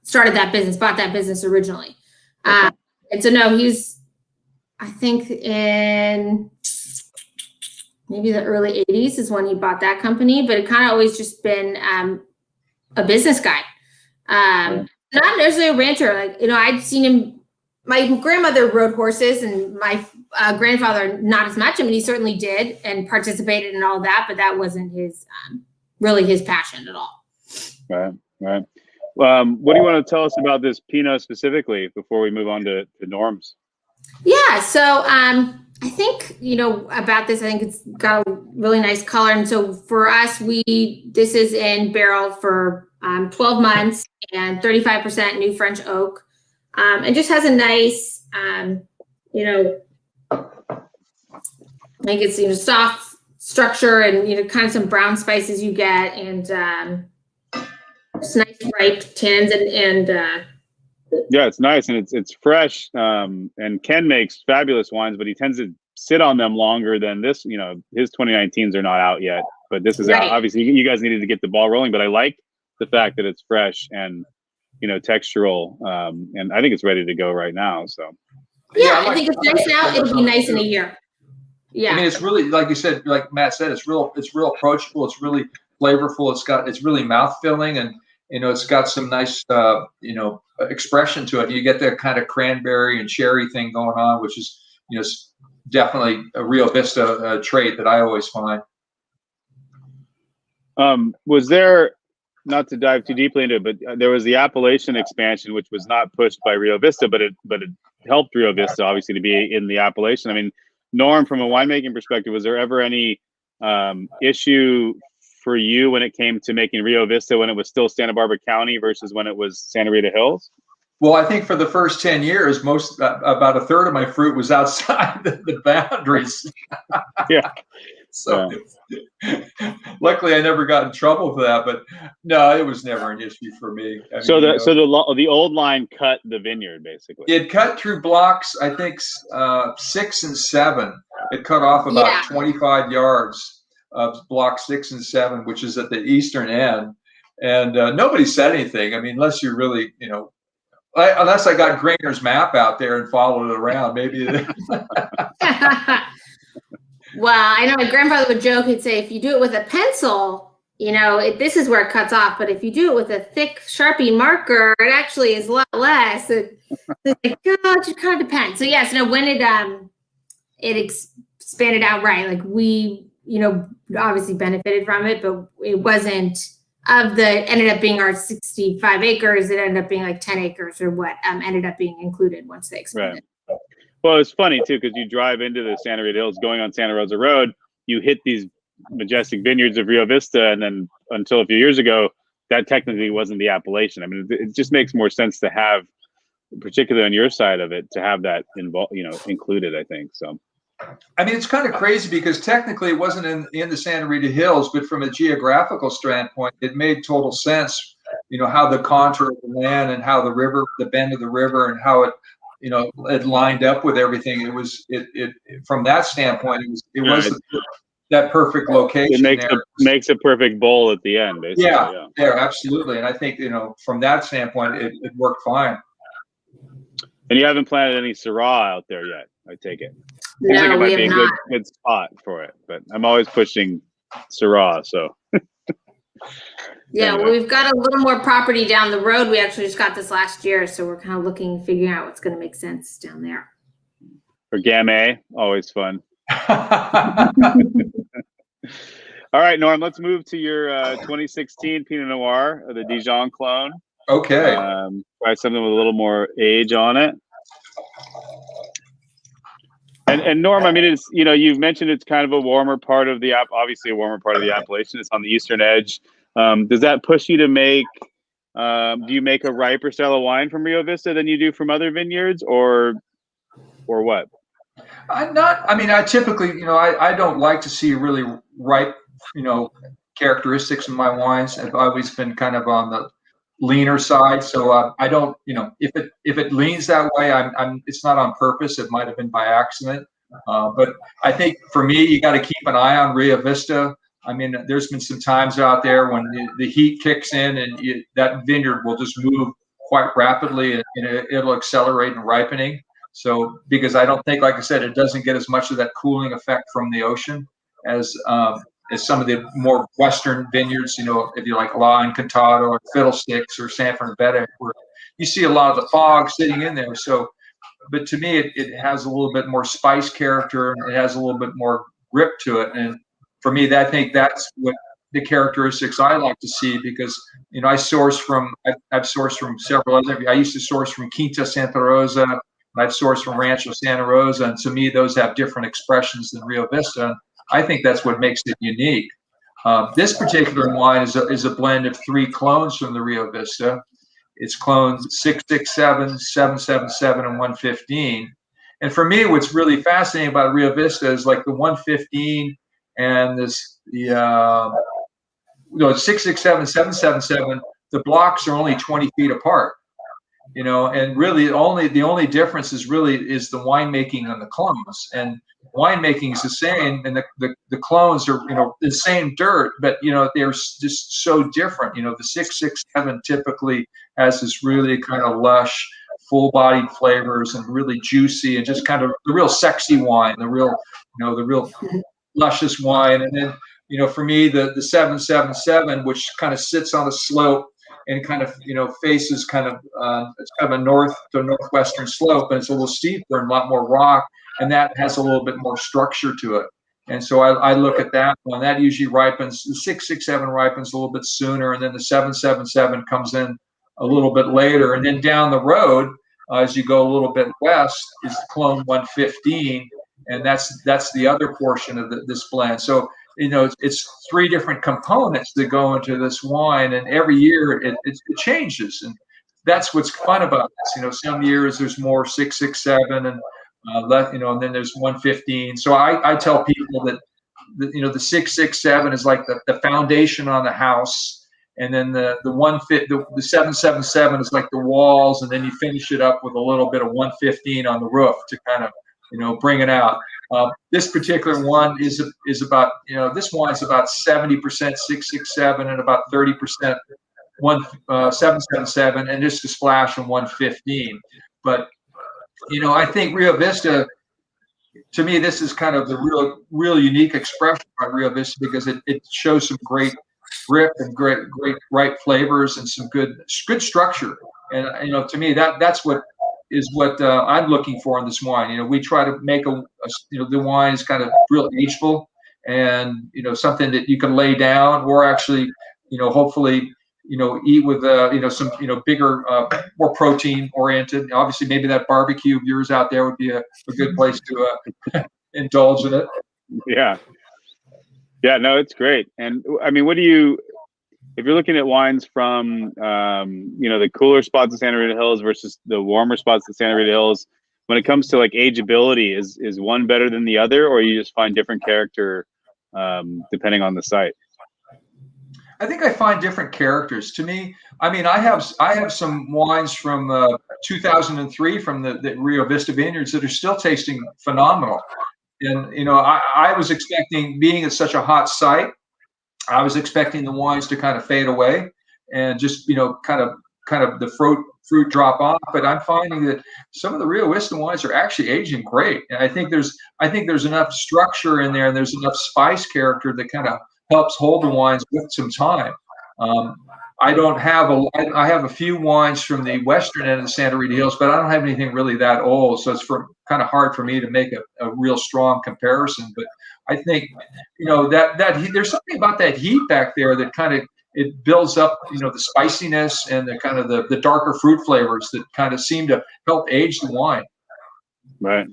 started that business, bought that business originally.
Okay.
And so no, he's, I think in maybe the early 80s is when he bought that company, but it kind of always just been a business guy. Not necessarily a rancher. I'd seen him, my grandmother rode horses, and my grandfather, not as much. He certainly did and participated in all that, but that wasn't his, really his passion at all.
Right. What do you want to tell us about this Pinot specifically before we move on to Norm's?
Yeah, so I think, about this, I think it's got a really nice color. And so for us, this is in barrel for 12 months and 35% new French oak. It just has a nice, I think it's, soft structure and, kind of some brown spices you get, and it's nice ripe tannins and
yeah, it's nice, and it's fresh. And Ken makes fabulous wines, but he tends to sit on them longer than this. His 2019s are not out yet, but this is
right.
Obviously you guys needed to get the ball rolling. But I like the fact that it's fresh and textural, and I think it's ready to go right now. So
yeah, I think it's nice now. It'll be nice in a year. Yeah,
it's really, like you said, like Matt said, it's real approachable. It's really flavorful. It's really mouth filling, and it's got some nice, expression to it. You get that kind of cranberry and cherry thing going on, which is, definitely a Rio Vista trait that I always find.
Was there, not to dive too deeply into it, but there was the Appalachian expansion, which was not pushed by Rio Vista, but it helped Rio Vista obviously to be in the Appalachian. Norm, from a winemaking perspective, was there ever any issue for you when it came to making Rio Vista when it was still Santa Barbara County versus when it was Santa Rita Hills?
Well, I think for the first 10 years, about a third of my fruit was outside the boundaries.
Yeah.
So luckily, I never got in trouble for that. But no, it was never an issue for me. I
So
mean,
the old line cut the vineyard basically.
it cut through blocks, I think 6 and 7. It cut off about 25 yards of block 6 and 7, which is at the eastern end. And nobody said anything. I mean, unless you really, unless I got Grainer's map out there and followed it around, maybe.
Well, I know my grandfather would joke. He'd say, if you do it with a pencil, this is where it cuts off. But if you do it with a thick Sharpie marker, it actually is a lot less. It's like, it just kind of depends. So yes, when it expanded out, right? Like we, obviously benefited from it, but it wasn't ended up being our 65 acres. It ended up being like 10 acres or what ended up being included once they expanded.
Right. Well, it's funny too, because you drive into the Santa Rita Hills going on Santa Rosa Road, you hit these majestic vineyards of Rio Vista, and then until a few years ago, that technically wasn't the appellation. I mean, it just makes more sense to have, particularly on your side of it, to have that included, I think. So,
I mean, it's kind of crazy because technically it wasn't in the Santa Rita Hills, but from a geographical standpoint, it made total sense. How the contour of the land and how the bend of the river, and how it it lined up with everything. It was from that standpoint, it was that perfect location.
It makes a perfect bowl at the end, basically.
Yeah, absolutely. And I think from that standpoint, it worked fine.
And you haven't planted any Syrah out there yet, I take it.
No,
Seems like it might be a
not.
good spot for it, but I'm always pushing Syrah, so.
Yeah, well, we've got a little more property down the road. We actually just got this last year, so we're kind of figuring out what's going to make sense down there.
For Gamay, always fun. All right, Norm, let's move to your 2016 Pinot Noir, the Dijon clone.
Okay.
Try something with a little more age on it. And Norm, I mean, it's you've mentioned it's kind of a warmer part of the obviously a warmer part of the appellation. It's on the eastern edge. Does that push you to make? Do you make a riper style of wine from Rio Vista than you do from other vineyards, or what?
I typically, I don't like to see really ripe, characteristics in my wines. I've always been kind of on the leaner side, so I don't, if it leans that way, it's not on purpose. It might have been by accident, but I think for me, you got to keep an eye on Rio Vista. I mean, there's been some times out there when the heat kicks in, and that vineyard will just move quite rapidly, and it'll accelerate in ripening. So, because I don't think, like I said, it doesn't get as much of that cooling effect from the ocean as some of the more western vineyards, if you like La Encantada or Fiddlesticks or Sanford and Bedick, where you see a lot of the fog sitting in there. So, but to me, it has a little bit more spice character, and it has a little bit more grip to it. And for me, I think that's what the characteristics I like to see, because I've sourced from several other. I used to source from Quinta Santa Rosa, and I've sourced from Rancho Santa Rosa, and to me, those have different expressions than Rio Vista. I think that's what makes it unique. This particular wine is a blend of 3 clones from the Rio Vista. It's clones 667, 777, and 115. And for me, what's really fascinating about Rio Vista is like the 115 and the 667, 777. The blocks are only 20 feet apart. And really the only difference is the winemaking on the clones, and winemaking is the same, and the clones are the same dirt, but they're just so different. The 667 typically has this really kind of lush, full-bodied flavors and really juicy, and just kind of the real sexy wine, the real luscious wine. And then for me, the 777, which kind of sits on a slope and kind of faces kind of it's kind of a north to northwestern slope, and it's a little steeper and a lot more rock, and that has a little bit more structure to it. And so I look at that one. That usually ripens. The 667 ripens a little bit sooner, and then the 777 comes in a little bit later. And then down the road, as you go a little bit west, is clone 115, and that's the other portion of this blend. So it's three different components that go into this wine, and every year it changes, and that's what's fun about this. Some years there's more 667 and and then there's 115. So I tell people that the 667 is like the foundation on the house, and then the 777 is like the walls, and then you finish it up with a little bit of 115 on the roof to kind of bring it out. This particular one is about this wine's about 70% 667 and about 30% 777, and just a splash of 115. But I think Rio Vista, to me, this is kind of the real unique expression by Rio Vista, because it shows some great grip and great ripe flavors and some good structure. And to me, that's what I'm looking for in this wine. We try to make the wine is kind of real ageful, and something that you can lay down, or actually hopefully eat with some bigger, more protein oriented. Obviously, maybe that barbecue of yours out there would be a good place to indulge in it.
Yeah, no, it's great. And I mean, if you're looking at wines from the cooler spots of Santa Rita Hills versus the warmer spots of Santa Rita Hills, when it comes to like ageability, is one better than the other, or you just find different character depending on the site?
I think I find different characters. To me, I mean, I have some wines from 2003 from the Rio Vista vineyards that are still tasting phenomenal. And I was expecting, being at such a hot site, I was expecting the wines to kind of fade away and just kind of the fruit drop off. But I'm finding that some of the Rio Vista wines are actually aging great. And I think there's enough structure in there, and there's enough spice character that kind of helps hold the wines with some time. I have a few wines from the western end of the Santa Rita Hills, but I don't have anything really that old, so it's kind of hard for me to make a real strong comparison. But I think that there's something about that heat back there that kind of it builds up the spiciness and the kind of the darker fruit flavors that kind of seem to help age the wine.
Right.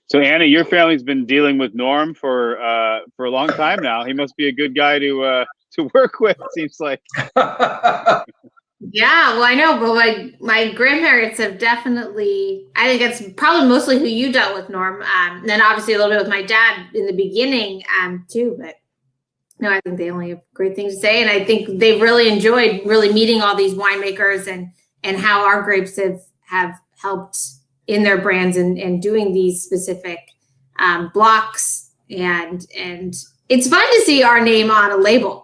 So Anna, your family's been dealing with Norm for a long time now. He must be a good guy to work with, it seems like.
Yeah, well, I know, but my grandparents have definitely, I think that's probably mostly who you dealt with, Norm. And then obviously a little bit with my dad in the beginning too, but no, I think they only have great things to say. And I think they've really enjoyed meeting all these winemakers and how our grapes have helped in their brands and doing these specific blocks. And it's fun to see our name on a label.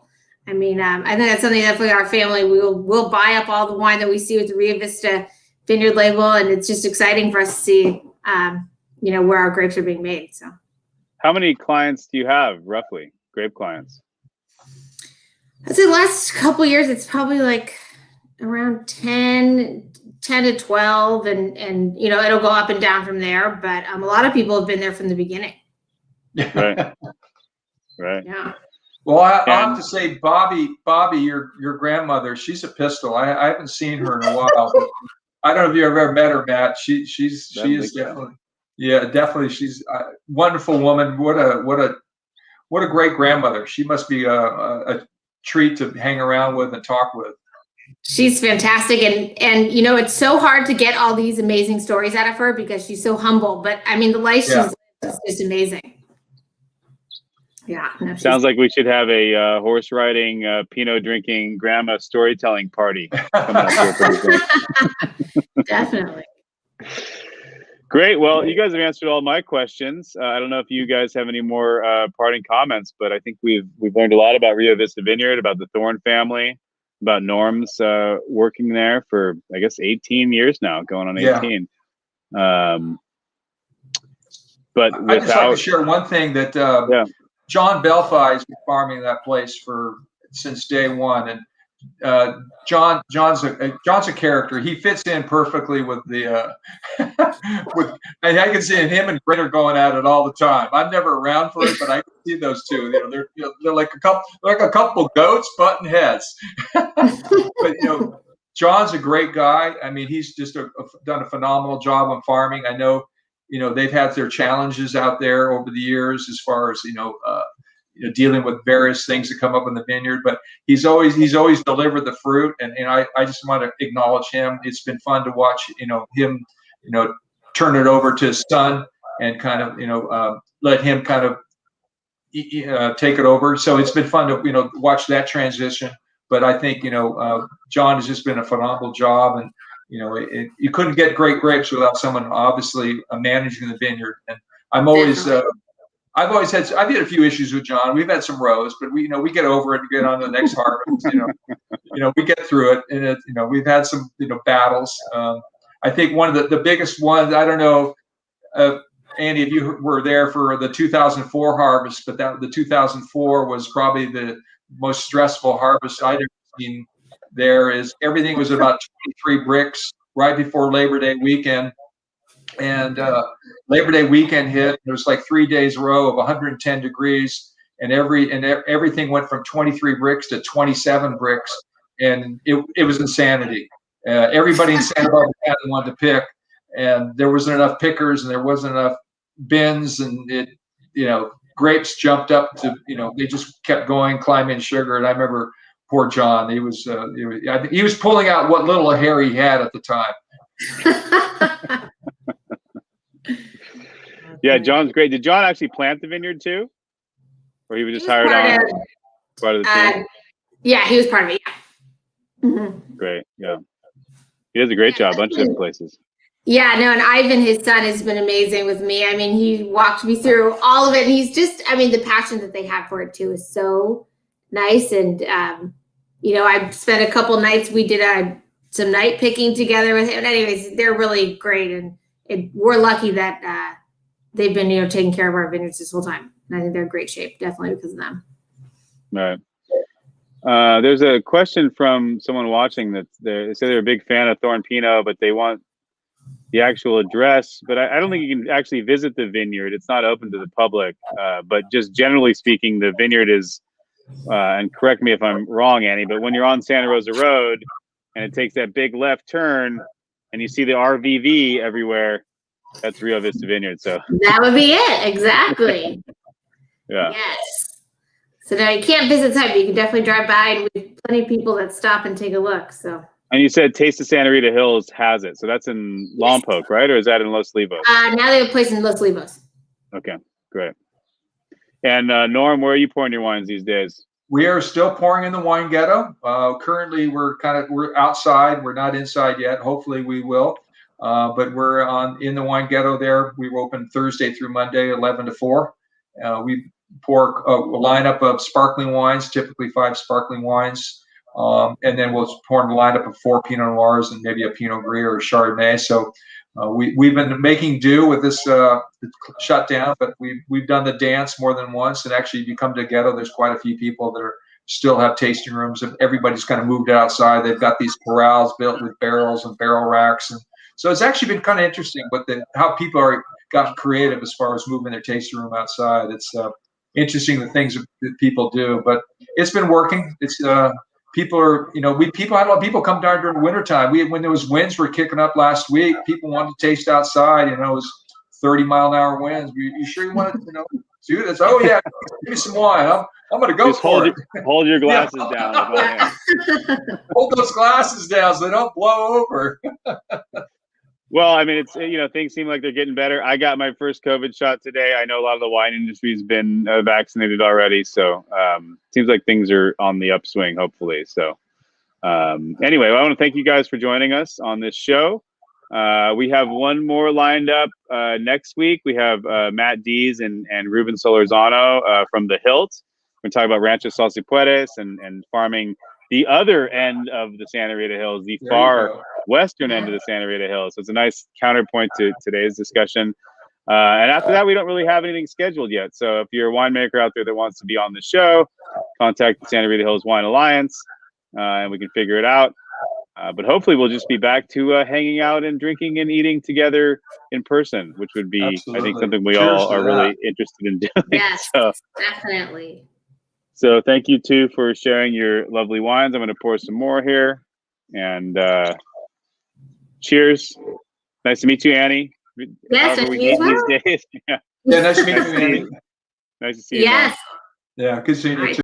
I mean, I think that's something definitely our family, we'll buy up all the wine that we see with the Rio Vista Vineyard label. And it's just exciting for us to see, where our grapes are being made. So
how many clients do you have, roughly, grape clients?
I'd say the last couple of years, it's probably like around 10 to 12, and it'll go up and down from there. But a lot of people have been there from the beginning.
Right.
Yeah.
Well, I have to say, Bobby, your grandmother, she's a pistol. I haven't seen her in a while. I don't know if you've ever met her, Matt. She is definitely, definitely. She's a wonderful woman. What a great grandmother. She must be a treat to hang around with and talk with.
She's fantastic. And it's so hard to get all these amazing stories out of her because she's so humble. But I mean, the life she's lived is just amazing. Yeah. No,
sounds like we should have a horse riding, Pinot drinking grandma storytelling party coming up here pretty soon.
Definitely.
Great. Well, you guys have answered all my questions. I don't know if you guys have any more parting comments, but I think we've learned a lot about Rio Vista Vineyard, about the Thorne family, about Norm's working there for, I guess, 18 years now, going on 18. But
I'd just like to share one thing that John Belfi has been farming that place since day one, and John's a character. He fits in perfectly with the and I can see him and Grit are going at it all the time. I'm never around for it, but I can see those two. They're like a couple goats butting heads. But John's a great guy. I mean, he's just done a phenomenal job on farming. I know they've had their challenges out there over the years as far as dealing with various things that come up in the vineyard. But he's always delivered the fruit, and I just want to acknowledge him. It's been fun to watch him turn it over to his son and kind of let him kind of take it over. So it's been fun to watch that transition. But I think John has just been a phenomenal job, and you couldn't get great grapes without someone obviously managing the vineyard. And I've had a few issues with John. We've had some rows, but we get over it and get on to the next harvest. We get through it, and we've had some battles. I think one of the biggest ones. I don't know, Andy, if you were there for the 2004 harvest, but the 2004 was probably the most stressful harvest I'd ever seen. There is everything was about 23 bricks right before Labor Day weekend, and Labor Day weekend hit. There was like 3 days row of 110 degrees, and everything went from 23 bricks to 27 bricks, and it was insanity. Everybody in Santa Barbara County wanted to pick, and there wasn't enough pickers, and there wasn't enough bins, and grapes jumped up to they just kept going, climbing sugar. And I remember poor John. He was pulling out what little hair he had at the time.
Yeah, John's great. Did John actually plant the vineyard too, or he was just hired on part of the team?
Yeah, he was part of it. Yeah.
Mm-hmm. Great. Yeah, he does a great job. A bunch of different places.
Yeah, no, and Ivan, his son, has been amazing with me. I mean, he walked me through all of it, and he's just, the passion that they have for it too is so nice. And I spent a couple nights. We did some night picking together with him. And anyways, they're really great, and we're lucky that they've been taking care of our vineyards this whole time. And I think they're in great shape, definitely because of them.
Right. There's a question from someone watching that they say they're a big fan of Thorne Pinot, but they want the actual address. But I don't think you can actually visit the vineyard. It's not open to the public. But just generally speaking, the vineyard is, and correct me if I'm wrong, Annie, but when you're on Santa Rosa Road and it takes that big left turn and you see the RVV everywhere, that's Rio Vista Vineyard. So
that would be it. Exactly.
Yeah.
Yes. So now you can't visit the site, but you can definitely drive by, and we have plenty of people that stop and take a look. So. And
you said Taste of Santa Rita Hills has it. So that's in Lompoc, right? Or is that in Los Olivos?
Now they have a place in Los Olivos.
Okay, great. And Norm, where are you pouring your wines these days?
We are still pouring in the wine ghetto. Currently, we're outside. We're not inside yet. Hopefully, we will. But we're in the wine ghetto there. We were open Thursday through Monday, 11 to 4. We pour a lineup of sparkling wines, typically 5 sparkling wines. And then we'll pour in a lineup of 4 Pinot Noirs and maybe a Pinot Gris or a Chardonnay. So we've been making do with this shutdown, but we've done the dance more than once. And actually, if you come to Ghetto, there's quite a few people that still have tasting rooms. And everybody's kind of moved outside. They've got these corrals built with barrels and barrel racks. And so it's actually been kind of interesting how people are gotten creative as far as moving their tasting room outside. It's interesting the things that people do, but it's been working. It's people are, had a lot of people come down during the wintertime. When there was winds were kicking up last week, people wanted to taste outside. It was 30-mile-an-hour winds. You sure you want to, do this? Oh yeah, give me some wine. I'm going to go
just
for it.
Hold your glasses down.
Hold those glasses down so they don't blow over.
Well, it's things seem like they're getting better. I got my first COVID shot today. I know a lot of the wine industry has been vaccinated already, so seems like things are on the upswing, hopefully. So anyway, I want to thank you guys for joining us on this show. We have one more lined up next week. We have Matt Dees and Ruben Solorzano from the Hilt. We're talking about Rancho Salsipuedes and farming the other end of the Santa Rita Hills, the far western end of the Santa Rita Hills. So it's a nice counterpoint to today's discussion. And after that, we don't really have anything scheduled yet. So if you're a winemaker out there that wants to be on the show, contact the Santa Rita Hills Wine Alliance, and we can figure it out. But hopefully we'll just be back to hanging out and drinking and eating together in person, which would be, absolutely, I think, something we all are really interested in doing.
Yes, definitely.
So thank you, too, for sharing your lovely wines. I'm going to pour some more here. And cheers. Nice to meet you, Annie.
Yes,
nice to meet you,
Yeah, nice to meet you, Annie.
Nice to see you.
Yes.
Yeah, good seeing you
All right.
too.